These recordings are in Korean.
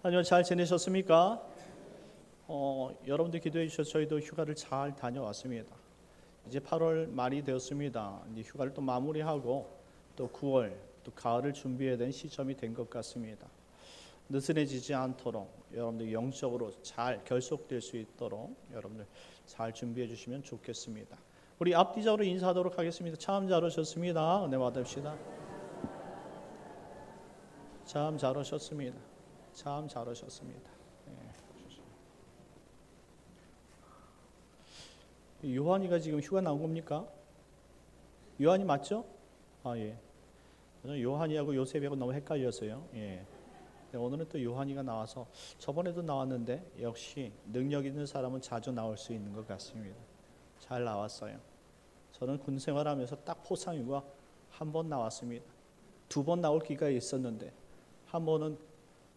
안녕, 잘 지내셨습니까? 여러분들 기도해 주셔서 저희도 휴가를 잘 다녀왔습니다. 이제 8월 말이 되었습니다. 이제 휴가를 또 마무리하고 또 9월 또 가을을 준비해야 되는 시점이 된 것 같습니다. 느슨해지지 않도록 여러분들 영적으로 잘 결속될 수 있도록 여러분들 잘 준비해 주시면 좋겠습니다. 우리 앞뒤적으로 인사하도록 하겠습니다. 참 잘하셨습니다. 은혜 받읍시다. 참 잘하셨습니다. 참 잘하셨습니다. 요한이가 지금 휴가 나온 겁니까? 요한이 맞죠? 예. 저는 요한이하고 요셉하고 너무 헷갈렸어요. 예. 오늘은 또 요한이가 나와서 저번에도 나왔는데 역시 능력 있는 사람은 자주 나올 수 있는 것 같습니다. 잘 나왔어요. 저는 군 생활하면서 딱 포상휴가 한 번 나왔습니다. 2번 나올 기회가 있었는데 한 번은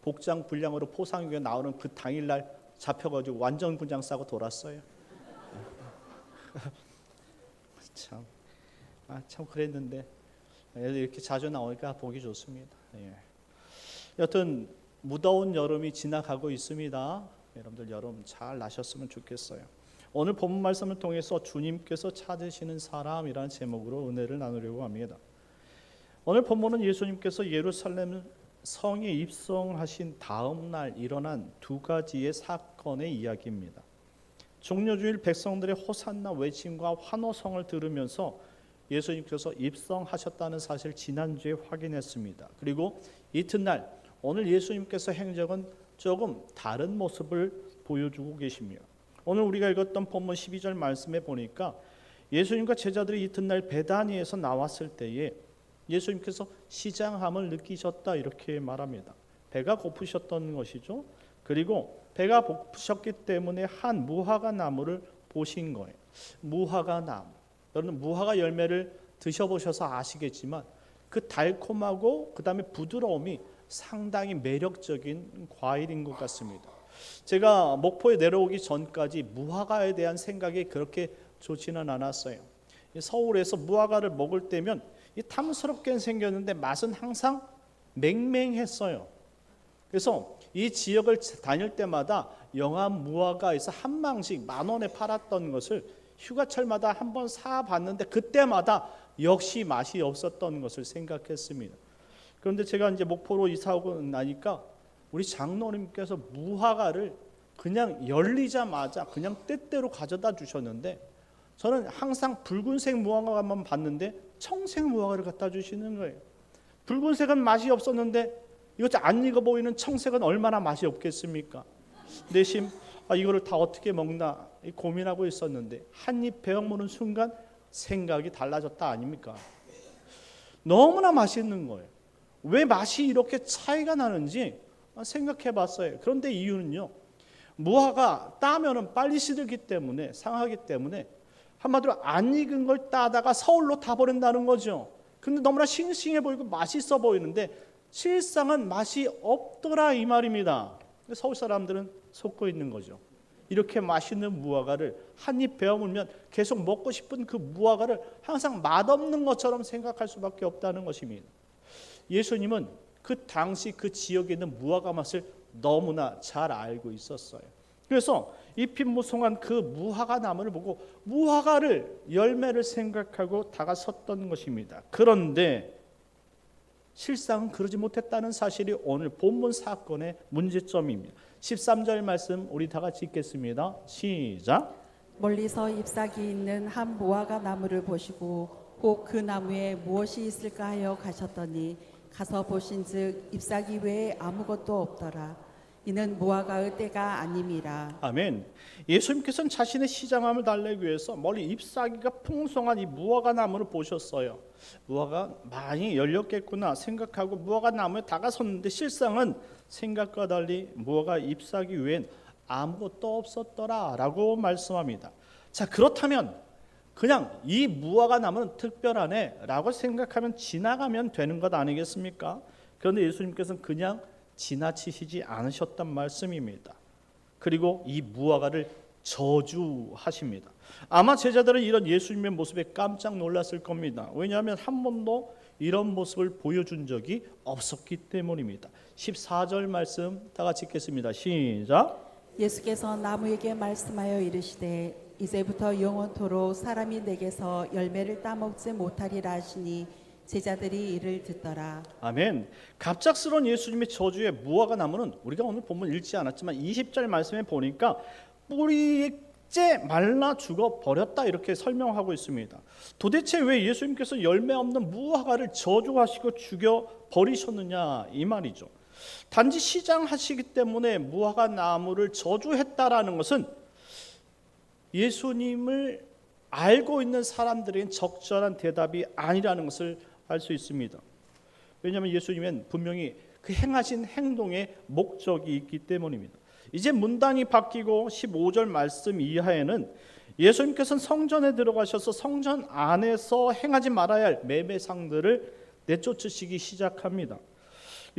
복장 불량으로 포상휴가 나오는 그 당일날 잡혀가지고 완전 군장 싸고 돌았어요. 참 그랬는데 이렇게 자주 나오니까 보기 좋습니다. 여튼 무더운 여름이 지나가고 있습니다. 여러분들 여름 잘 나셨으면 좋겠어요. 오늘 본문 말씀을 통해서 주님께서 찾으시는 사람이라는 제목으로 은혜를 나누려고 합니다. 오늘 본문은 예수님께서 예루살렘 성에 입성하신 다음 날 일어난 2가지의 사건의 이야기입니다. 종려주일 백성들의 호산나 외침과 환호성을 들으면서 예수님께서 입성하셨다는 사실을 지난주에 확인했습니다. 그리고 이튿날 오늘 예수님께서 행적은 조금 다른 모습을 보여주고 계십니다. 오늘 우리가 읽었던 본문 12절 말씀에 보니까 예수님과 제자들이 이튿날 베다니에서 나왔을 때에 예수님께서 시장함을 느끼셨다 이렇게 말합니다. 배가 고프셨던 것이죠. 그리고 배가 고프셨기 때문에 한 무화과 나무를 보신 거예요. 무화과 나무. 여러분 무화과 열매를 드셔보셔서 아시겠지만 그 달콤하고 그 다음에 부드러움이 상당히 매력적인 과일인 것 같습니다. 제가 목포에 내려오기 전까지 무화과에 대한 생각이 그렇게 좋지는 않았어요. 서울에서 무화과를 먹을 때면 탐스럽게 생겼는데 맛은 항상 맹맹했어요. 그래서 이 지역을 다닐 때마다 영암 무화과에서 한 망씩 10,000원에 팔았던 것을 휴가철마다 한번 사봤는데 그때마다 역시 맛이 없었던 것을 생각했습니다. 그런데 제가 이제 목포로 이사 오고 나니까 우리 장로님께서 무화과를 그냥 열리자마자 그냥 때때로 가져다 주셨는데 저는 항상 붉은색 무화과만 봤는데 청색 무화과를 갖다 주시는 거예요. 붉은색은 맛이 없었는데 이것도 안 익어 보이는 청색은 얼마나 맛이 없겠습니까? 내심 이거를 다 어떻게 먹나 고민하고 있었는데 한 입 베어무는 순간 생각이 달라졌다 아닙니까? 너무나 맛있는 거예요. 왜 맛이 이렇게 차이가 나는지 생각해 봤어요. 그런데 이유는요. 무화과 따면은 빨리 시들기 때문에 상하기 때문에 한마디로 안 익은 걸 따다가 서울로 다 버린다는 거죠. 근데 너무나 싱싱해 보이고 맛있어 보이는데 실상은 맛이 없더라 이 말입니다. 서울 사람들은 속고 있는 거죠. 이렇게 맛있는 무화과를 한 입 베어물면 계속 먹고 싶은 그 무화과를 항상 맛없는 것처럼 생각할 수밖에 없다는 것입니다. 예수님은 그 당시 그 지역에 있는 무화과 맛을 너무나 잘 알고 있었어요. 그래서 잎이 무성한 그 무화과 나무를 보고 무화과를 열매를 생각하고 다가섰던 것입니다. 그런데 실상은 그러지 못했다는 사실이 오늘 본문 사건의 문제점입니다. 13절 말씀 우리 다 같이 읽겠습니다. 시작. 멀리서 잎사귀 있는 한 무화과 나무를 보시고 혹 그 나무에 무엇이 있을까 하여 가셨더니 가서 보신즉 잎사귀 외에 아무것도 없더라. 이는 무화과의 때가 아님이라. 아멘. 예수님께서는 자신의 시장함을 달래기 위해서 멀리 잎사귀가 풍성한 이 무화과 나무를 보셨어요. 무화과 많이 열렸겠구나 생각하고 무화과 나무에 다가섰는데 실상은 생각과 달리 무화과 잎사귀 외엔 아무것도 없었더라라고 말씀합니다. 자, 그렇다면 그냥 이 무화과 나무는 특별하네라고 생각하면 지나가면 되는 것 아니겠습니까? 그런데 예수님께서는 그냥 지나치시지 않으셨단 말씀입니다. 그리고 이 무화과를 저주하십니다. 아마 제자들은 이런 예수님의 모습에 깜짝 놀랐을 겁니다. 왜냐하면 한 번도 이런 모습을 보여준 적이 없었기 때문입니다. 14절 말씀 다 같이 읽겠습니다. 시작. 예수께서 나무에게 말씀하여 이르시되 이제부터 영원토록 사람이 내게서 열매를 따먹지 못하리라 하시니 제자들이 이를 듣더라. 아멘. 갑작스러운 예수님의 저주의 무화과 나무는 우리가 오늘 본문 읽지 않았지만 20절 말씀에 보니까 뿌리째 말라 죽어 버렸다 이렇게 설명하고 있습니다. 도대체 왜 예수님께서 열매 없는 무화과를 저주하시고 죽여 버리셨느냐 이 말이죠. 단지 시장하시기 때문에 무화과 나무를 저주했다라는 것은 예수님을 알고 있는 사람들에겐 적절한 대답이 아니라는 것을 알 수 있습니다. 왜냐하면 예수님은 분명히 그 행하신 행동에 목적이 있기 때문입니다. 이제 문단이 바뀌고 15절 말씀 이하에는 예수님께서는 성전에 들어가셔서 성전 안에서 행하지 말아야 할 매매상들을 내쫓으시기 시작합니다.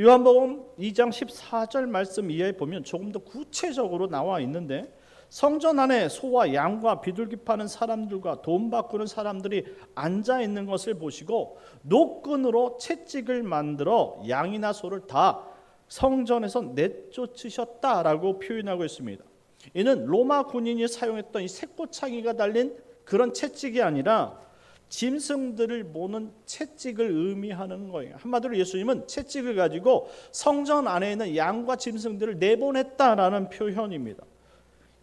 요한복음 2장 14절 말씀 이하에 보면 조금 더 구체적으로 나와 있는데 성전 안에 소와 양과 비둘기 파는 사람들과 돈 바꾸는 사람들이 앉아 있는 것을 보시고 노끈으로 채찍을 만들어 양이나 소를 다 성전에서 내쫓으셨다라고 표현하고 있습니다. 이는 로마 군인이 사용했던 이 색고창이가 달린 그런 채찍이 아니라 짐승들을 모는 채찍을 의미하는 거예요. 한마디로 예수님은 채찍을 가지고 성전 안에 있는 양과 짐승들을 내보냈다라는 표현입니다.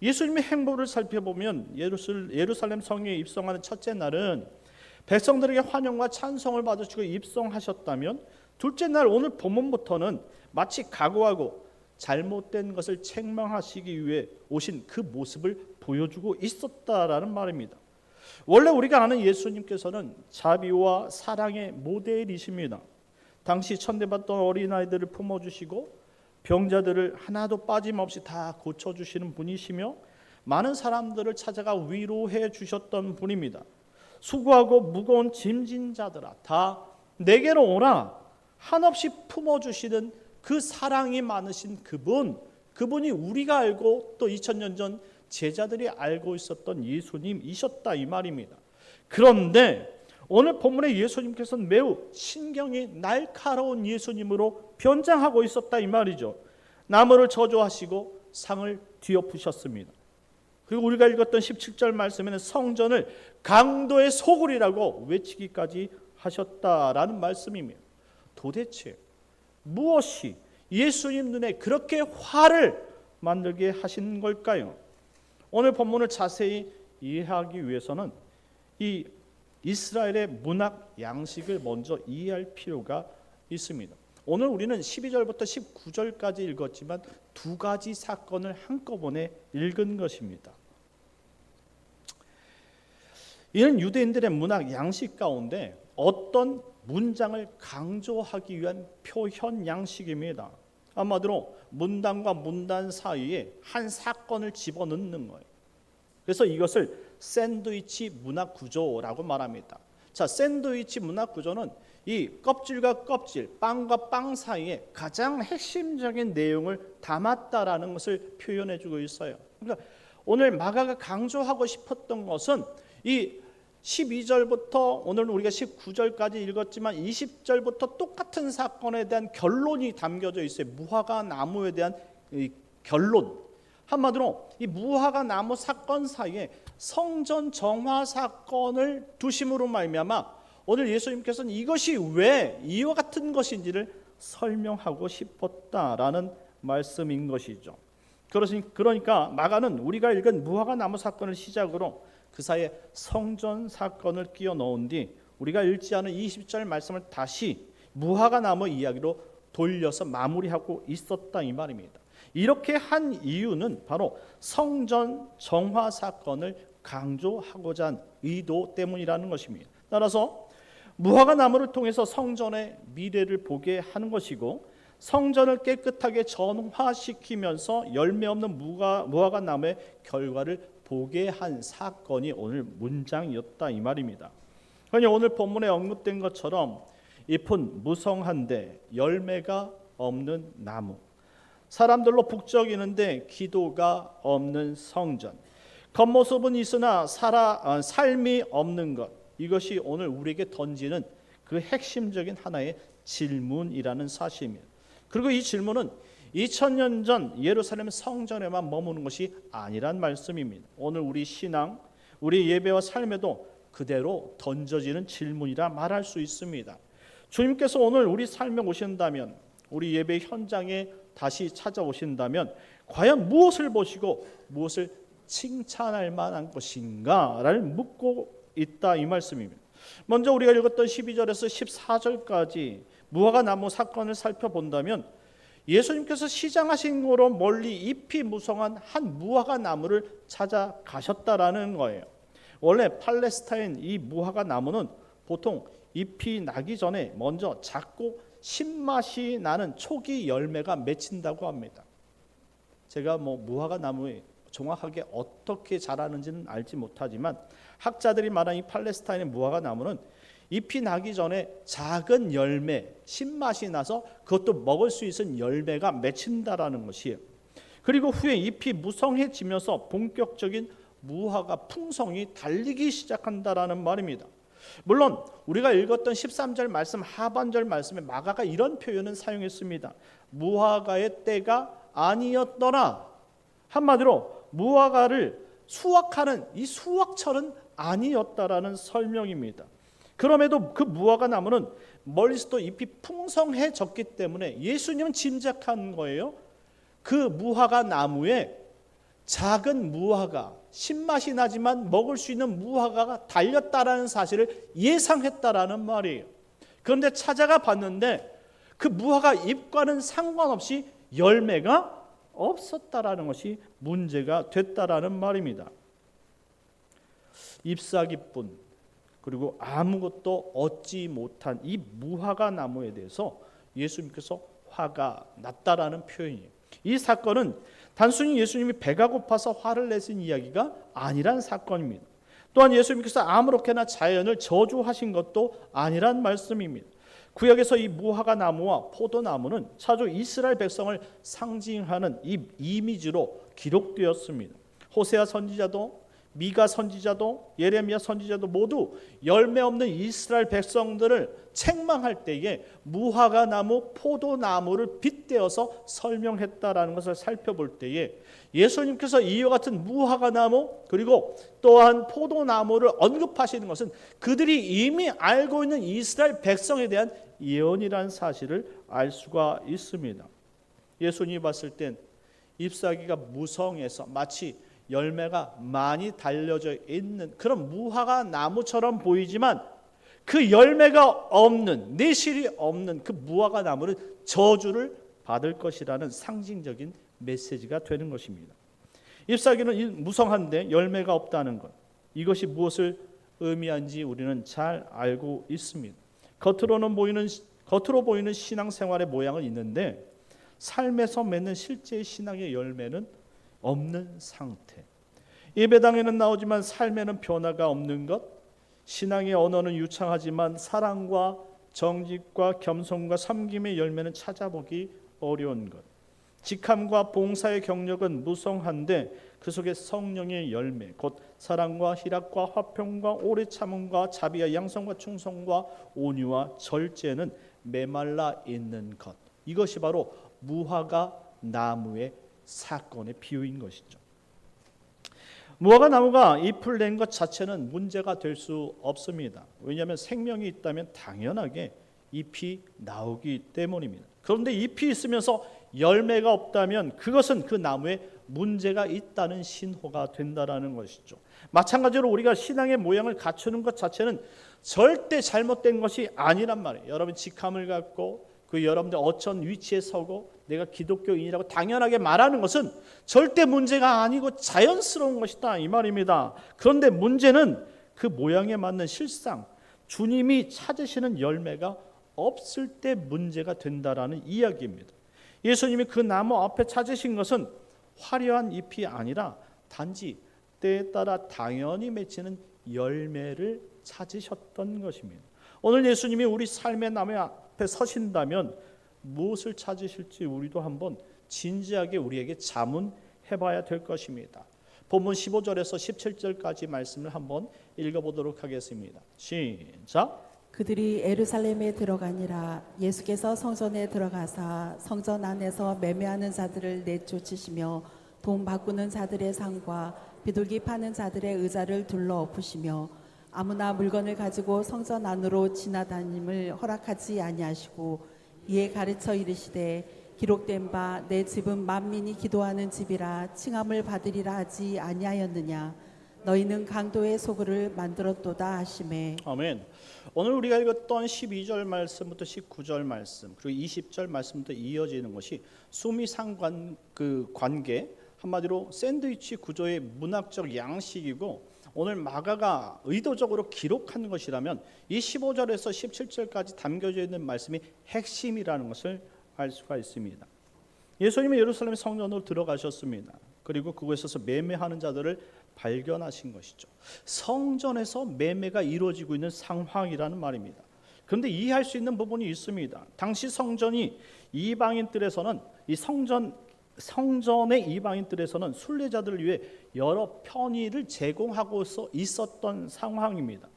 예수님의 행보를 살펴보면 예루살렘 성에 입성하는 첫째 날은 백성들에게 환영과 찬송을 받으시고 입성하셨다면 둘째 날 오늘 본문부터는 마치 각오하고 잘못된 것을 책망하시기 위해 오신 그 모습을 보여주고 있었다라는 말입니다. 원래 우리가 아는 예수님께서는 자비와 사랑의 모델이십니다. 당시 천대받던 어린아이들을 품어주시고 병자들을 하나도 빠짐없이 다 고쳐주시는 분이시며 많은 사람들을 찾아가 위로해 주셨던 분입니다. 수고하고 무거운 짐진 자들아 다 내게로 오라 한없이 품어주시는 그 사랑이 많으신 그분이 우리가 알고 또 2000년 전 제자들이 알고 있었던 예수님이셨다 이 말입니다. 그런데 오늘 본문의 예수님께서는 매우 신경이 날카로운 예수님으로 변장하고 있었다 이 말이죠. 나무를 저주하시고 상을 뒤엎으셨습니다. 그리고 우리가 읽었던 17절 말씀에는 성전을 강도의 소굴이라고 외치기까지 하셨다라는 말씀입니다. 도대체 무엇이 예수님 눈에 그렇게 화를 만들게 하신 걸까요? 오늘 본문을 자세히 이해하기 위해서는 이 이스라엘의 문학 양식을 먼저 이해할 필요가 있습니다. 오늘 우리는 12절부터 19절까지 읽었지만 두 가지 사건을 한꺼번에 읽은 것입니다. 이는 유대인들의 문학 양식 가운데 어떤 문장을 강조하기 위한 표현 양식입니다. 한마디로 문단과 문단 사이에 한 사건을 집어넣는 거예요. 그래서 이것을 샌드위치 문학 구조라고 말합니다. 자, 샌드위치 문학 구조는 이 껍질과 껍질, 빵과 빵 사이에 가장 핵심적인 내용을 담았다라는 것을 표현해주고 있어요. 그러니까 오늘 마가가 강조하고 싶었던 것은 이 12절부터 오늘 우리가 19절까지 읽었지만 20절부터 똑같은 사건에 대한 결론이 담겨져 있어요. 무화과 나무에 대한 이 결론. 한마디로 이 무화과 나무 사건 사이에 성전 정화 사건을 두심으로 말미암아 오늘 예수님께서는 이것이 왜 이와 같은 것인지를 설명하고 싶었다라는 말씀인 것이죠. 그러니까 마가는 우리가 읽은 무화과 나무 사건을 시작으로 그 사이에 성전 사건을 끼워 넣은 뒤 우리가 읽지 않은 20절 말씀을 다시 무화과 나무 이야기로 돌려서 마무리하고 있었다 이 말입니다. 이렇게 한 이유는 바로 성전 정화 사건을 강조하고자 한 의도 때문이라는 것입니다. 따라서 무화과 나무를 통해서 성전의 미래를 보게 하는 것이고 성전을 깨끗하게 정화시키면서 열매 없는 무화과 나무의 결과를 보게 한 사건이 오늘 문장이었다 이 말입니다. 그러니 오늘 본문에 언급된 것처럼 잎은 무성한데 열매가 없는 나무, 사람들로 북적이는데 기도가 없는 성전, 겉모습은 있으나 삶이 없는 것, 이것이 오늘 우리에게 던지는 그 핵심적인 하나의 질문이라는 사실입니다. 그리고 이 질문은 2000년 전 예루살렘 성전에만 머무는 것이 아니란 말씀입니다. 오늘 우리 신앙, 우리 예배와 삶에도 그대로 던져지는 질문이라 말할 수 있습니다. 주님께서 오늘 우리 삶에 오신다면, 우리 예배 현장에 다시 찾아오신다면 과연 무엇을 보시고 무엇을 칭찬할 만한 것인가를 묻고 있다, 이 말씀입니다. 먼저 우리가 읽었던 12절에서 14절까지 무화과 나무 사건을 살펴본다면 예수님께서 시장하신 곳으로 멀리 잎이 무성한 한 무화과 나무를 찾아가셨다라는 거예요. 원래 팔레스타인 이 무화과 나무는 보통 잎이 나기 전에 먼저 작고 신맛이 나는 초기 열매가 맺힌다고 합니다. 제가 무화과 나무에 정확하게 어떻게 자라는지는 알지 못하지만 학자들이 말한 이 팔레스타인의 무화과 나무는 잎이 나기 전에 작은 열매, 신맛이 나서 그것도 먹을 수 있는 열매가 맺힌다라는 것이에요. 그리고 후에 잎이 무성해지면서 본격적인 무화과 풍성이 달리기 시작한다라는 말입니다. 물론 우리가 읽었던 13절 말씀 하반절 말씀에 마가가 이런 표현을 사용했습니다. 무화과의 때가 아니었더라. 한마디로 무화과를 수확하는 이 수확철은 아니었다라는 설명입니다. 그럼에도 그 무화과 나무는 멀리서도 잎이 풍성해졌기 때문에 예수님은 짐작한 거예요. 그 무화과 나무에 작은 무화과, 신맛이 나지만 먹을 수 있는 무화과가 달렸다라는 사실을 예상했다라는 말이에요. 그런데 찾아가 봤는데 그 무화과 잎과는 상관없이 열매가 없었다라는 것이 문제가 됐다라는 말입니다. 잎사귀뿐 그리고 아무것도 얻지 못한 이 무화과 나무에 대해서 예수님께서 화가 났다라는 표현이에요. 이 사건은 단순히 예수님이 배가 고파서 화를 내신 이야기가 아니란 사건입니다. 또한 예수님께서 아무렇게나 자연을 저주하신 것도 아니란 말씀입니다. 구약에서 이 무화과 나무와 포도나무는 차주 이스라엘 백성을 상징하는 이 이미지로 기록되었습니다. 호세아 선지자도 미가 선지자도 예레미야 선지자도 모두 열매 없는 이스라엘 백성들을 책망할 때에 무화과 나무, 포도나무를 빗대어서 설명했다라는 것을 살펴볼 때에 예수님께서 이와 같은 무화과 나무 그리고 또한 포도나무를 언급하시는 것은 그들이 이미 알고 있는 이스라엘 백성에 대한 예언이라는 사실을 알 수가 있습니다. 예수님이 봤을 땐 잎사귀가 무성해서 마치 열매가 많이 달려져 있는 그런 무화과 나무처럼 보이지만 그 열매가 없는, 내실이 없는 그 무화과 나무는 저주를 받을 것이라는 상징적인 메시지가 되는 것입니다. 잎사귀는 무성한데 열매가 없다는 것, 이것이 무엇을 의미하는지 우리는 잘 알고 있습니다. 겉으로 보이는 신앙생활의 모양은 있는데 삶에서 맺는 실제의 신앙의 열매는 없는 상태. 예배당에는 나오지만 삶에는 변화가 없는 것, 신앙의 언어는 유창하지만 사랑과 정직과 겸손과 섬김의 열매는 찾아보기 어려운 것, 직함과 봉사의 경력은 무성한데 그 속에 성령의 열매, 곧 사랑과 희락과 화평과 오래 참음과 자비와 양성과 충성과 온유와 절제는 메말라 있는 것, 이것이 바로 무화과 나무의 사건의 비유인 것이죠. 무화과 나무가 잎을 낸 것 자체는 문제가 될 수 없습니다. 왜냐하면 생명이 있다면 당연하게 잎이 나오기 때문입니다. 그런데 잎이 있으면서 열매가 없다면 그것은 그 나무에 문제가 있다는 신호가 된다는 것이죠. 마찬가지로 우리가 신앙의 모양을 갖추는 것 자체는 절대 잘못된 것이 아니란 말이에요. 여러분 직함을 갖고 그 여러분들 어떤 위치에 서고 내가 기독교인이라고 당연하게 말하는 것은 절대 문제가 아니고 자연스러운 것이다 이 말입니다. 그런데 문제는 그 모양에 맞는 실상, 주님이 찾으시는 열매가 없을 때 문제가 된다라는 이야기입니다. 예수님이 그 나무 앞에 찾으신 것은 화려한 잎이 아니라 단지 때에 따라 당연히 맺히는 열매를 찾으셨던 것입니다. 오늘 예수님이 우리 삶의 나무 앞에 서신다면 무엇을 찾으실지 우리도 한번 진지하게 우리에게 자문해 봐야 될 것입니다. 본문 15절에서 17절까지 말씀을 한번 읽어보도록 하겠습니다. 시작. 그들이 예루살렘에 들어가니라. 예수께서 성전에 들어가사 성전 안에서 매매하는 자들을 내쫓으시며 돈 바꾸는 자들의 상과 비둘기 파는 자들의 의자를 둘러 엎으시며 아무나 물건을 가지고 성전 안으로 지나다님을 허락하지 아니하시고 이에 가르쳐 이르시되 기록된 바 내 집은 만민이 기도하는 집이라 칭함을 받으리라 하지 아니하였느냐. 너희는 강도의 소굴을 만들었도다 하시매. 아멘. 오늘 우리가 읽었던 12절 말씀부터 19절 말씀 그리고 20절 말씀부터 이어지는 것이 수미상관 그 관계, 한마디로 샌드위치 구조의 문학적 양식이고, 오늘 마가가 의도적으로 기록한 것이라면 이 15절에서 17절까지 담겨져 있는 말씀이 핵심이라는 것을 알 수가 있습니다. 예수님은 예루살렘 성전으로 들어가셨습니다. 그리고 그곳에서 매매하는 자들을 발견하신 것이죠. 성전에서 매매가 이루어지고 있는 상황이라는 말입니다. 그런데 이해할 수 있는 부분이 있습니다. 당시 성전이 이방인들에서는 이 성전의 이방인들에서는 순례자들을 위해 여러 편의를 제공하고 있었던 상황입니다.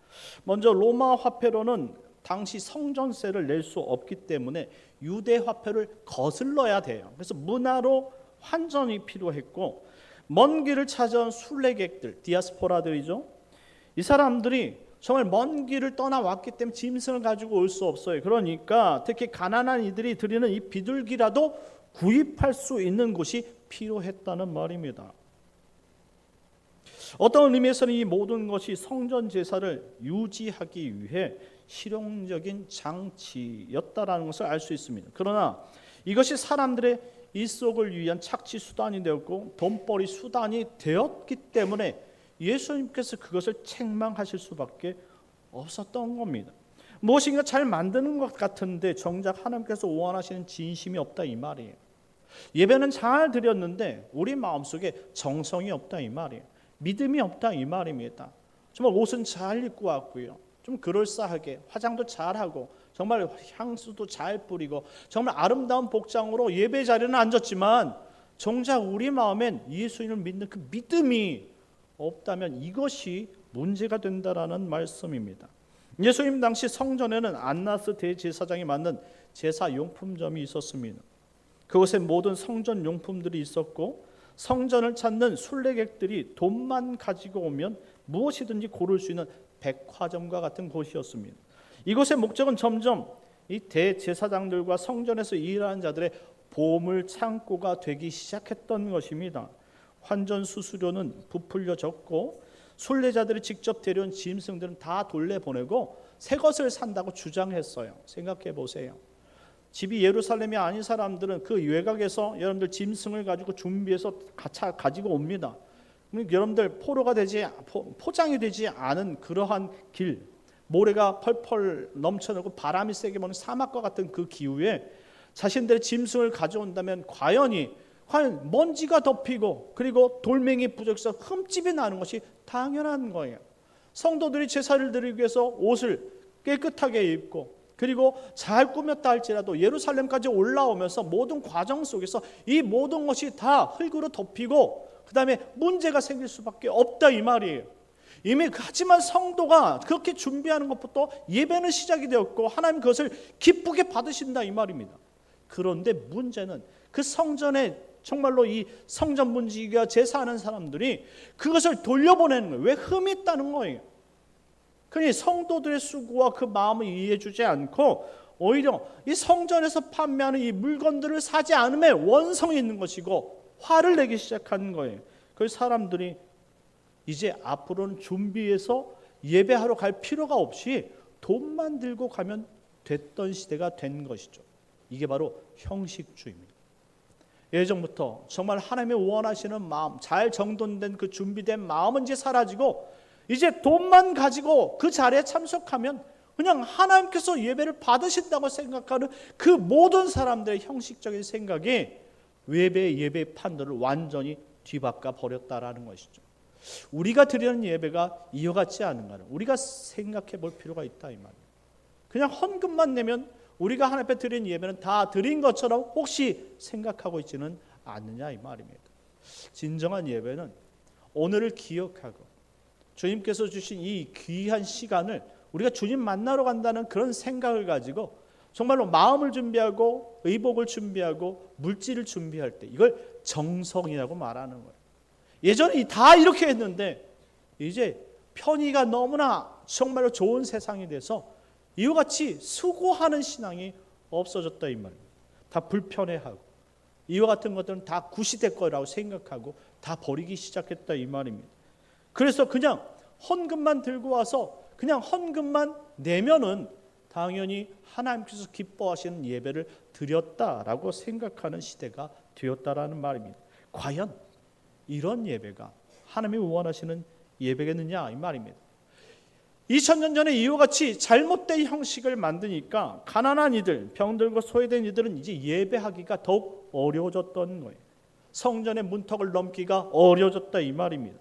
먼저 로마 화폐로는 당시 성전세를 낼 수 없기 때문에 유대 화폐를 거슬러야 돼요. 그래서 문화로 환전이 필요했고, 먼 길을 찾아온 순례객들, 디아스포라들이죠. 이 사람들이 정말 먼 길을 떠나왔기 때문에 짐승을 가지고 올 수 없어요. 그러니까 특히 가난한 이들이 드리는 이 비둘기라도 구입할 수 있는 곳이 필요했다는 말입니다. 어떤 의미에서는 이 모든 것이 성전 제사를 유지하기 위해 실용적인 장치였다라는 것을 알 수 있습니다. 그러나 이것이 사람들의 일속을 위한 착취 수단이 되었고 돈벌이 수단이 되었기 때문에 예수님께서 그것을 책망하실 수밖에 없었던 겁니다. 무엇인가 잘 만드는 것 같은데 정작 하나님께서 원하시는 진심이 없다 이 말이에요. 예배는 잘 드렸는데 우리 마음속에 정성이 없다 이 말이에요. 믿음이 없다 이 말입니다. 정말 옷은 잘 입고 왔고요, 좀 그럴싸하게 화장도 잘하고 정말 향수도 잘 뿌리고 정말 아름다운 복장으로 예배 자리는 앉았지만 정작 우리 마음엔 예수님을 믿는 그 믿음이 없다면 이것이 문제가 된다라는 말씀입니다. 예수님 당시 성전에는 안나스 대제사장이 만든 제사용품점이 있었습니다. 그곳에 모든 성전 용품들이 있었고, 성전을 찾는 순례객들이 돈만 가지고 오면 무엇이든지 고를 수 있는 백화점과 같은 곳이었습니다. 이곳의 목적은 점점 이 대제사장들과 성전에서 일하는 자들의 보물 창고가 되기 시작했던 것입니다. 환전 수수료는 부풀려졌고, 순례자들이 직접 데려온 짐승들은 다 돌려보내고 새 것을 산다고 주장했어요. 생각해 보세요. 집이 예루살렘이 아닌 사람들은 그 외곽에서 여러분들 짐승을 가지고 준비해서 가지고 옵니다. 여러분들 포장이 되지 않은 그러한 길, 모래가 펄펄 넘쳐나고 바람이 세게 부는 사막과 같은 그 기후에 자신들의 짐승을 가져온다면 과연 먼지가 덮이고 그리고 돌멩이 부족해서 흠집이 나는 것이 당연한 거예요. 성도들이 제사를 드리기 위해서 옷을 깨끗하게 입고 그리고 잘 꾸몄다 할지라도 예루살렘까지 올라오면서 모든 과정 속에서 이 모든 것이 다 흙으로 덮이고 그 다음에 문제가 생길 수밖에 없다 이 말이에요. 이미 하지만 성도가 그렇게 준비하는 것부터 예배는 시작이 되었고 하나님 그것을 기쁘게 받으신다 이 말입니다. 그런데 문제는 그 성전에 정말로 이 성전 문지기가 제사하는 사람들이 그것을 돌려보내는 거예요. 왜 흠이 있다는 거예요. 그러니 성도들의 수고와 그 마음을 이해해주지 않고 오히려 이 성전에서 판매하는 이 물건들을 사지 않음에 원성이 있는 것이고 화를 내기 시작하는 거예요. 그래서 사람들이 이제 앞으로는 준비해서 예배하러 갈 필요가 없이 돈만 들고 가면 됐던 시대가 된 것이죠. 이게 바로 형식주의입니다. 예전부터 정말 하나님의 원하시는 마음, 잘 정돈된 그 준비된 마음은 이제 사라지고 이제 돈만 가지고 그 자리에 참석하면 그냥 하나님께서 예배를 받으신다고 생각하는 그 모든 사람들의 형식적인 생각이 예배의 판도를 완전히 뒤바꿔 버렸다라는 것이죠. 우리가 드리는 예배가 이와 같지 않은가를 우리가 생각해 볼 필요가 있다 이 말이에요. 그냥 헌금만 내면 우리가 하나님 앞에 드린 예배는 다 드린 것처럼 혹시 생각하고 있지는 않느냐 이 말입니다. 진정한 예배는 오늘을 기억하고 주님께서 주신 이 귀한 시간을 우리가 주님 만나러 간다는 그런 생각을 가지고 정말로 마음을 준비하고 의복을 준비하고 물질을 준비할 때 이걸 정성이라고 말하는 거예요. 예전에 다 이렇게 했는데 이제 편의가 너무나 정말로 좋은 세상이 돼서 이와 같이 수고하는 신앙이 없어졌다 이 말입니다. 다 불편해하고 이와 같은 것들은 다 구시대 거라고 생각하고 다 버리기 시작했다 이 말입니다. 그래서 그냥 헌금만 들고 와서 그냥 헌금만 내면은 당연히 하나님께서 기뻐하시는 예배를 드렸다라고 생각하는 시대가 되었다라는 말입니다. 과연 이런 예배가 하나님이 원하시는 예배겠느냐 이 말입니다. 2000년 전에 이와 같이 잘못된 형식을 만드니까 가난한 이들, 병들고 소외된 이들은 이제 예배하기가 더욱 어려워졌던 거예요. 성전의 문턱을 넘기가 어려워졌다 이 말입니다.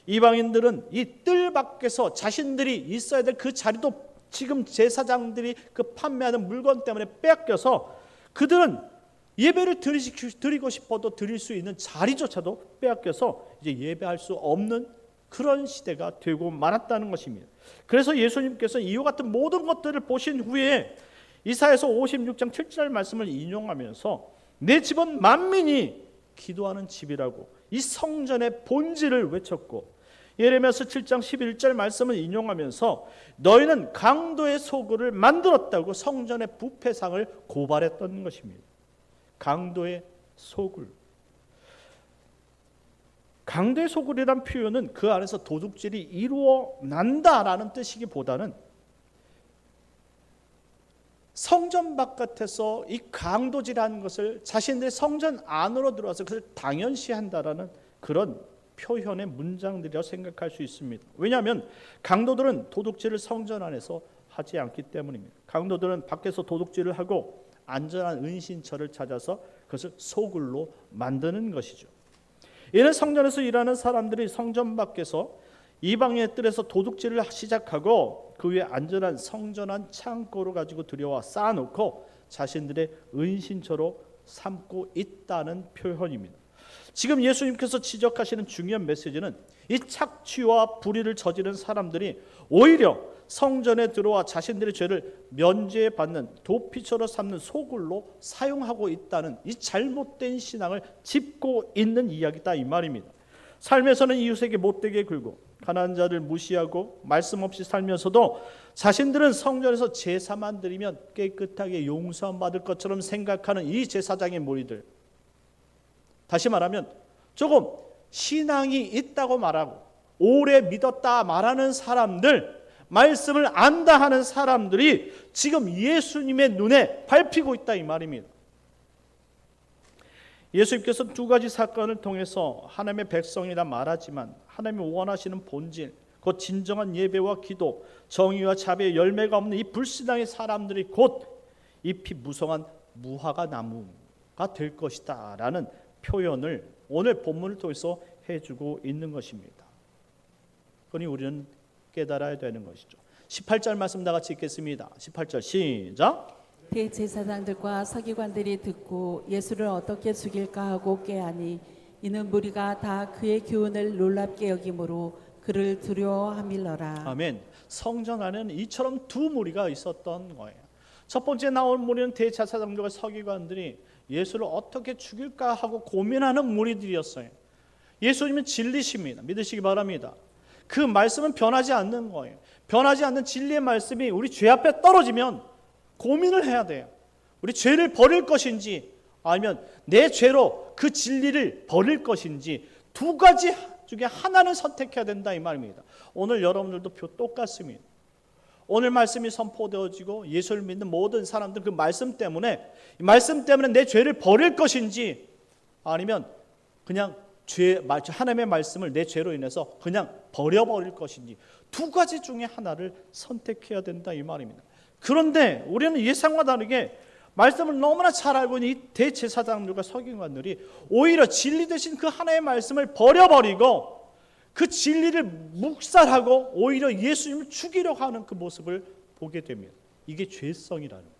이방인들은 이 뜰 밖에서 자신들이 있어야 될 그 자리도 지금 제사장들이 그 판매하는 물건 때문에 빼앗겨서 그들은 예배를 드리고 싶어도 드릴 수 있는 자리조차도 빼앗겨서 이제 예배할 수 없는 그런 시대가 되고 말았다는 것입니다. 그래서 예수님께서 이와 같은 모든 것들을 보신 후에 이사야서 56장 7절 말씀을 인용하면서 내 집은 만민이 기도하는 집이라고 이 성전의 본질을 외쳤고, 예레미야서 7장 11절 말씀을 인용하면서 너희는 강도의 소굴을 만들었다고 성전의 부패상을 고발했던 것입니다. 강도의 소굴. 강도의 소굴이란 표현은 그 안에서 도둑질이 이루어난다라는 뜻이기보다는 성전 바깥에서 이 강도질하는 것을 자신들의 성전 안으로 들어와서 그것을 당연시한다라는 그런 표현의 문장들이라고 생각할 수 있습니다. 왜냐하면 강도들은 도둑질을 성전 안에서 하지 않기 때문입니다. 강도들은 밖에서 도둑질을 하고 안전한 은신처를 찾아서 그것을 소굴로 만드는 것이죠. 이는 성전에서 일하는 사람들이 성전 밖에서 이방의 뜰에서 도둑질을 시작하고 그 위에 안전한 성전 안 창고로 가지고 들여와 쌓아놓고 자신들의 은신처로 삼고 있다는 표현입니다. 지금 예수님께서 지적하시는 중요한 메시지는 이 착취와 불의를 저지른 사람들이 오히려 성전에 들어와 자신들의 죄를 면죄받는 도피처로 삼는 소굴로 사용하고 있다는 이 잘못된 신앙을 짚고 있는 이야기다 이 말입니다. 삶에서는 이웃에게 못되게 굴고 가난한 자를 무시하고 말씀 없이 살면서도 자신들은 성전에서 제사만 드리면 깨끗하게 용서받을 것처럼 생각하는 이 제사장의 무리들, 다시 말하면 조금 신앙이 있다고 말하고 오래 믿었다 말하는 사람들, 말씀을 안다 하는 사람들이 지금 예수님의 눈에 밟히고 있다 이 말입니다. 예수님께서 두 가지 사건을 통해서 하나님의 백성이라 말하지만 하나님이 원하시는 본질, 곧 진정한 예배와 기도, 정의와 자비의 열매가 없는 이 불신앙의 사람들이 곧 잎이 무성한 무화과 나무가 될 것이다 라는 표현을 오늘 본문을 통해서 해주고 있는 것입니다. 그러니 우리는 깨달아야 되는 것이죠. 18절 말씀 다 같이 읽겠습니다. 18절 시작. 대제사장들과 서기관들이 듣고 예수를 어떻게 죽일까 하고 꾀하니 이는 무리가 다 그의 교훈을 놀랍게 여김으로 그를 두려워함일러라. 아멘. 성전 안에는 이처럼 두 무리가 있었던 거예요. 첫 번째 나온 무리는 대제사장들과 서기관들이 예수를 어떻게 죽일까 하고 고민하는 무리들이었어요. 예수님은 진리십니다. 믿으시기 바랍니다. 그 말씀은 변하지 않는 거예요. 변하지 않는 진리의 말씀이 우리 죄 앞에 떨어지면 고민을 해야 돼요. 우리 죄를 버릴 것인지 아니면 내 죄로 그 진리를 버릴 것인지 두 가지 중에 하나는 선택해야 된다 이 말입니다. 오늘 여러분들도 똑같습니다. 오늘 말씀이 선포되어지고 예수를 믿는 모든 사람들 그 말씀 때문에 내 죄를 버릴 것인지 아니면 그냥 하나님의 말씀을 내 죄로 인해서 그냥 버려버릴 것인지 두 가지 중에 하나를 선택해야 된다 이 말입니다. 그런데 우리는 예상과 다르게 말씀을 너무나 잘 알고 있는 이 대제사장들과 서기관들이 오히려 진리 되신 그 하나의 말씀을 버려버리고 그 진리를 묵살하고 오히려 예수님을 죽이려고 하는 그 모습을 보게 됩니다. 이게 죄성이라는 거예요.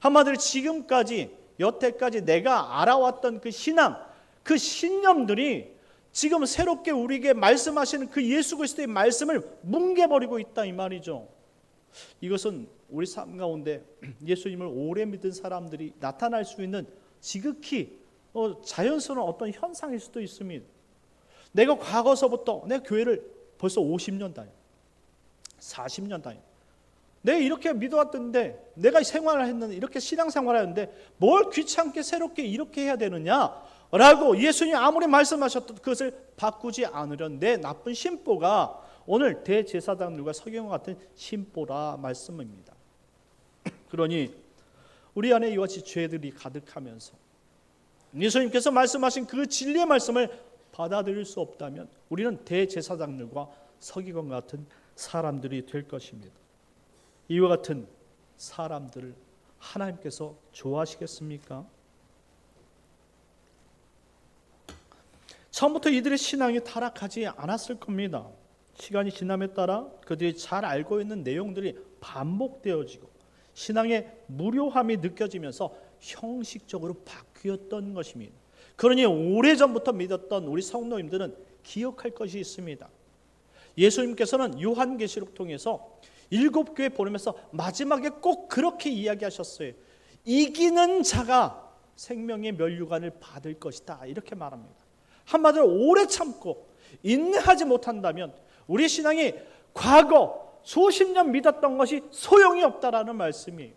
한마디로 지금까지 여태까지 내가 알아왔던 그 신앙, 그 신념들이 지금 새롭게 우리에게 말씀하시는 그 예수 그리스도의 말씀을 뭉개버리고 있다 이 말이죠. 이것은 우리 삶 가운데 예수님을 오래 믿은 사람들이 나타날 수 있는 지극히 자연스러운 어떤 현상일 수도 있습니다. 내가 과거서부터 내 교회를 벌써 50년 다녀, 40년 다녀. 내가 이렇게 믿어왔던데, 내가 생활을 했는데, 이렇게 신앙생활을 했는데 뭘 귀찮게 새롭게 이렇게 해야 되느냐라고 예수님이 아무리 말씀하셨던 그것을 바꾸지 않으려는 내 나쁜 심보가 오늘 대제사장들과 서기관과 같은 심보라 말씀입니다. 그러니 우리 안에 이와 같이 죄들이 가득하면서 예수님께서 말씀하신 그 진리의 말씀을 받아들일 수 없다면 우리는 대제사장들과 서기관과 같은 사람들이 될 것입니다. 이와 같은 사람들을 하나님께서 좋아하시겠습니까? 처음부터 이들의 신앙이 타락하지 않았을 겁니다. 시간이 지남에 따라 그들이 잘 알고 있는 내용들이 반복되어지고 신앙의 무료함이 느껴지면서 형식적으로 바뀌었던 것입니다. 그러니 오래전부터 믿었던 우리 성도님들은 기억할 것이 있습니다. 예수님께서는 요한계시록 통해서 7교회 보내면서 마지막에 꼭 그렇게 이야기하셨어요. 이기는 자가 생명의 면류관을 받을 것이다, 이렇게 말합니다. 한마디로 오래 참고 인내하지 못한다면 우리 신앙이 과거 수십 년 믿었던 것이 소용이 없다라는 말씀이에요.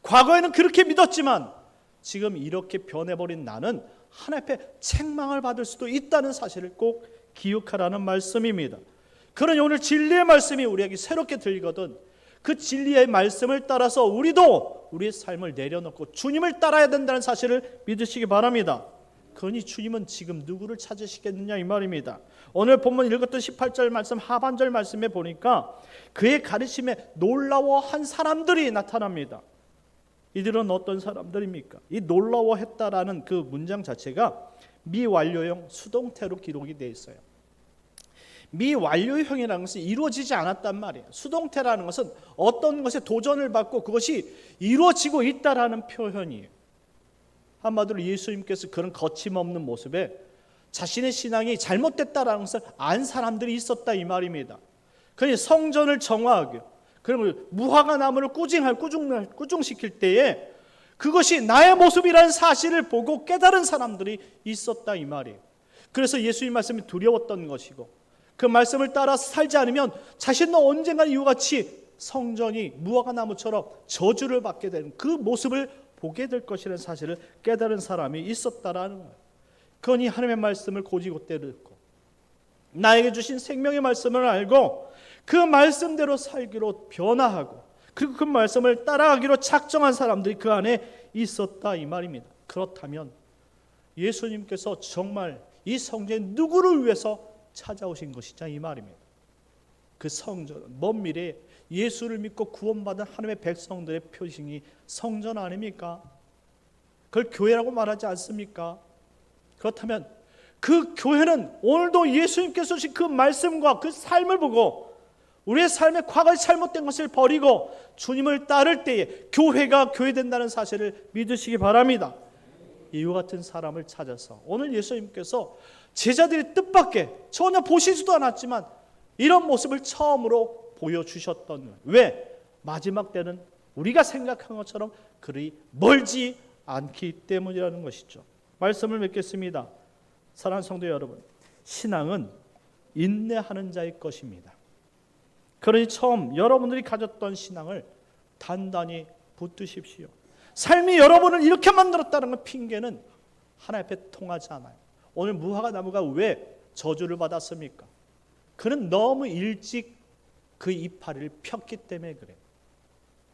과거에는 그렇게 믿었지만 지금 이렇게 변해버린 나는 하나님 앞에 책망을 받을 수도 있다는 사실을 꼭 기억하라는 말씀입니다. 그러니 오늘 진리의 말씀이 우리에게 새롭게 들리거든 그 진리의 말씀을 따라서 우리도 우리의 삶을 내려놓고 주님을 따라야 된다는 사실을 믿으시기 바랍니다. 그러니 주님은 지금 누구를 찾으시겠느냐 이 말입니다. 오늘 본문 읽었던 18절 말씀 하반절 말씀에 보니까 그의 가르침에 놀라워한 사람들이 나타납니다. 이들은 어떤 사람들입니까? 이 놀라워했다라는 그 문장 자체가 미완료형 수동태로 기록이 되어 있어요. 미완료형이라는 것은 이루어지지 않았단 말이에요. 수동태라는 것은 어떤 것에 도전을 받고 그것이 이루어지고 있다라는 표현이에요. 한마디로 예수님께서 그런 거침없는 모습에 자신의 신앙이 잘못됐다라는 것을 안 사람들이 있었다 이 말입니다. 그러니 성전을 정화하고 그리고 무화과 나무를 꾸중시킬 때에 그것이 나의 모습이라는 사실을 보고 깨달은 사람들이 있었다 이 말이에요. 그래서 예수님 말씀이 두려웠던 것이고 그 말씀을 따라 살지 않으면 자신도 언젠가 이와 같이 성전이 무화과 나무처럼 저주를 받게 되는 그 모습을 보게 될 것이라는 사실을 깨달은 사람이 있었다라는 거예요. 그러니 하나님의 말씀을 고지고대로 듣고 나에게 주신 생명의 말씀을 알고 그 말씀대로 살기로 변화하고 그리고 그 말씀을 따라가기로 작정한 사람들이 그 안에 있었다 이 말입니다. 그렇다면 예수님께서 정말 이 성전에 누구를 위해서 찾아오신 것이냐 이 말입니다. 그 성전은 먼 미래에 예수를 믿고 구원받은 하나님의 백성들의 표징이 성전 아닙니까? 그걸 교회라고 말하지 않습니까? 그렇다면 그 교회는 오늘도 예수님께서 주신 그 말씀과 그 삶을 보고 우리의 삶의 과거에 잘못된 것을 버리고 주님을 따를 때에 교회가 교회된다는 사실을 믿으시기 바랍니다. 이와 같은 사람을 찾아서 오늘 예수님께서 제자들이 뜻밖의 전혀 보시지도 않았지만 이런 모습을 처음으로 보여주셨던 거예요. 왜? 마지막 때는 우리가 생각한 것처럼 그리 멀지 않기 때문이라는 것이죠. 말씀을 맺겠습니다. 사랑하는 성도 여러분, 신앙은 인내하는 자의 것입니다. 그러니 처음 여러분들이 가졌던 신앙을 단단히 붙드십시오. 삶이 여러분을 이렇게 만들었다는 건 핑계는 하나님 앞에 통하지 않아요. 오늘 무화과 나무가 왜 저주를 받았습니까? 그는 너무 일찍 그 이파리를 폈기 때문에 그래요.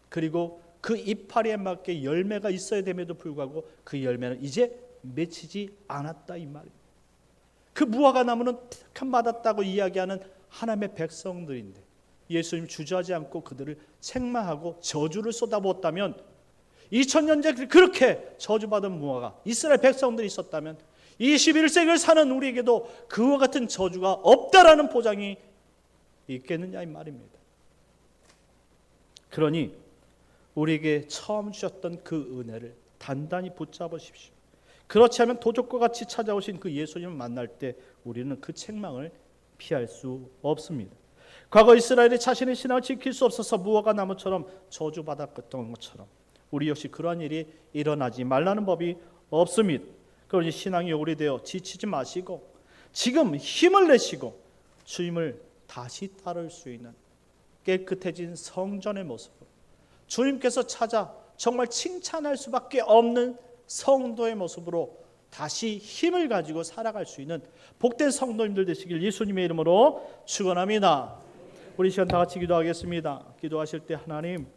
그리고 그 이파리에 맞게 열매가 있어야 됨에도 불구하고 그 열매는 이제 맺히지 않았다 이 말입니다. 그 무화과 나무는 택함 받았다고 이야기하는 하나님의 백성들인데 예수님 주저하지 않고 그들을 책망하고 저주를 쏟아부었다면 2000년 전 그렇게 저주받은 무화과 이스라엘 백성들이 있었다면 21세기를 사는 우리에게도 그와 같은 저주가 없다라는 보장이 있겠느냐 이 말입니다. 그러니 우리에게 처음 주셨던 그 은혜를 단단히 붙잡으십시오. 그렇지 않으면 도적과 같이 찾아오신 그 예수님을 만날 때 우리는 그 책망을 피할 수 없습니다. 과거 이스라엘이 자신의 신앙을 지킬 수 없어서 무화과 나무처럼 저주받았던 것처럼 우리 역시 그러한 일이 일어나지 말라는 법이 없습니다. 그러니 신앙이 오래되어 지치지 마시고 지금 힘을 내시고 주님을 다시 따를 수 있는 깨끗해진 성전의 모습으로 주님께서 찾아 정말 칭찬할 수밖에 없는 성도의 모습으로 다시 힘을 가지고 살아갈 수 있는 복된 성도님들 되시길 예수님의 이름으로 축원합니다. 우리 시간 다 같이 기도하겠습니다. 기도하실 때 하나님,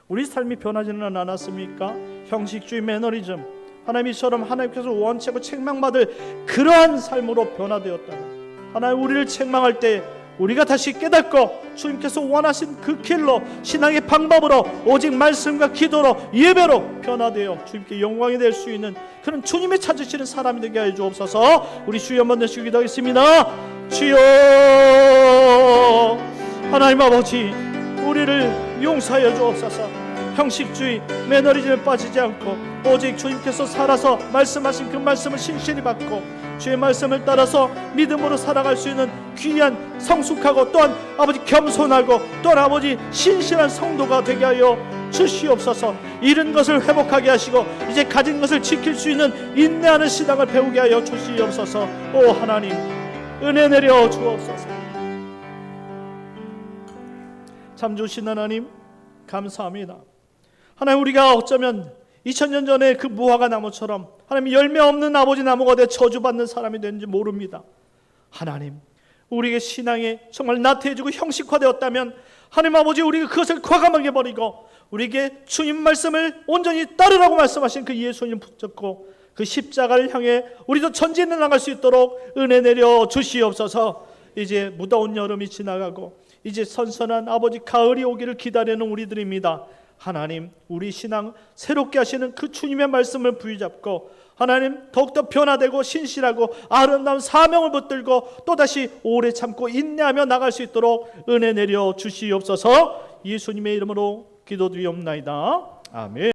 우리 삶이 변하지는 않았습니까? 형식주의 매너리즘, 하나님 이처럼 하나님께서 원치고 책망받을 그러한 삶으로 변화되었다면 하나님, 우리를 책망할 때 우리가 다시 깨닫고 주님께서 원하신 그 길로, 신앙의 방법으로, 오직 말씀과 기도로, 예배로 변화되어 주님께 영광이 될 수 있는 그런 주님이 찾으시는 사람이 되게 하여 주옵소서. 우리 주여 한번 내시고 기도하겠습니다. 주여, 하나님 아버지, 우리를 용서하여 주옵소서. 형식주의, 매너리즘에 빠지지 않고 오직 주님께서 살아서 말씀하신 그 말씀을 신실히 받고 주의 말씀을 따라서 믿음으로 살아갈 수 있는 귀한, 성숙하고 또한 아버지 겸손하고 또한 아버지 신실한 성도가 되게 하여 주시옵소서. 잃은 것을 회복하게 하시고 이제 가진 것을 지킬 수 있는 인내하는 신앙을 배우게 하여 주시옵소서. 오 하나님, 은혜 내려 주옵소서. 참 좋으신 하나님, 감사합니다. 하나님, 우리가 어쩌면 2000년 전에 그 무화과 나무처럼 하나님 열매 없는 아버지 나무가 돼 저주받는 사람이 되는지 모릅니다. 하나님, 우리에게 신앙이 정말 나태해지고 형식화되었다면 하나님 아버지, 우리가 그것을 과감하게 버리고 우리에게 주님 말씀을 온전히 따르라고 말씀하신 그 예수님 붙잡고 그 십자가를 향해 우리도 전진해 나갈 수 있도록 은혜 내려 주시옵소서. 이제 무더운 여름이 지나가고 이제 선선한 아버지 가을이 오기를 기다리는 우리들입니다. 하나님, 우리 신앙 새롭게 하시는 그 주님의 말씀을 부여잡고 하나님 더욱더 변화되고 신실하고 아름다운 사명을 붙들고 또다시 오래 참고 인내하며 나갈 수 있도록 은혜 내려 주시옵소서. 예수님의 이름으로 기도드리옵나이다. 아멘.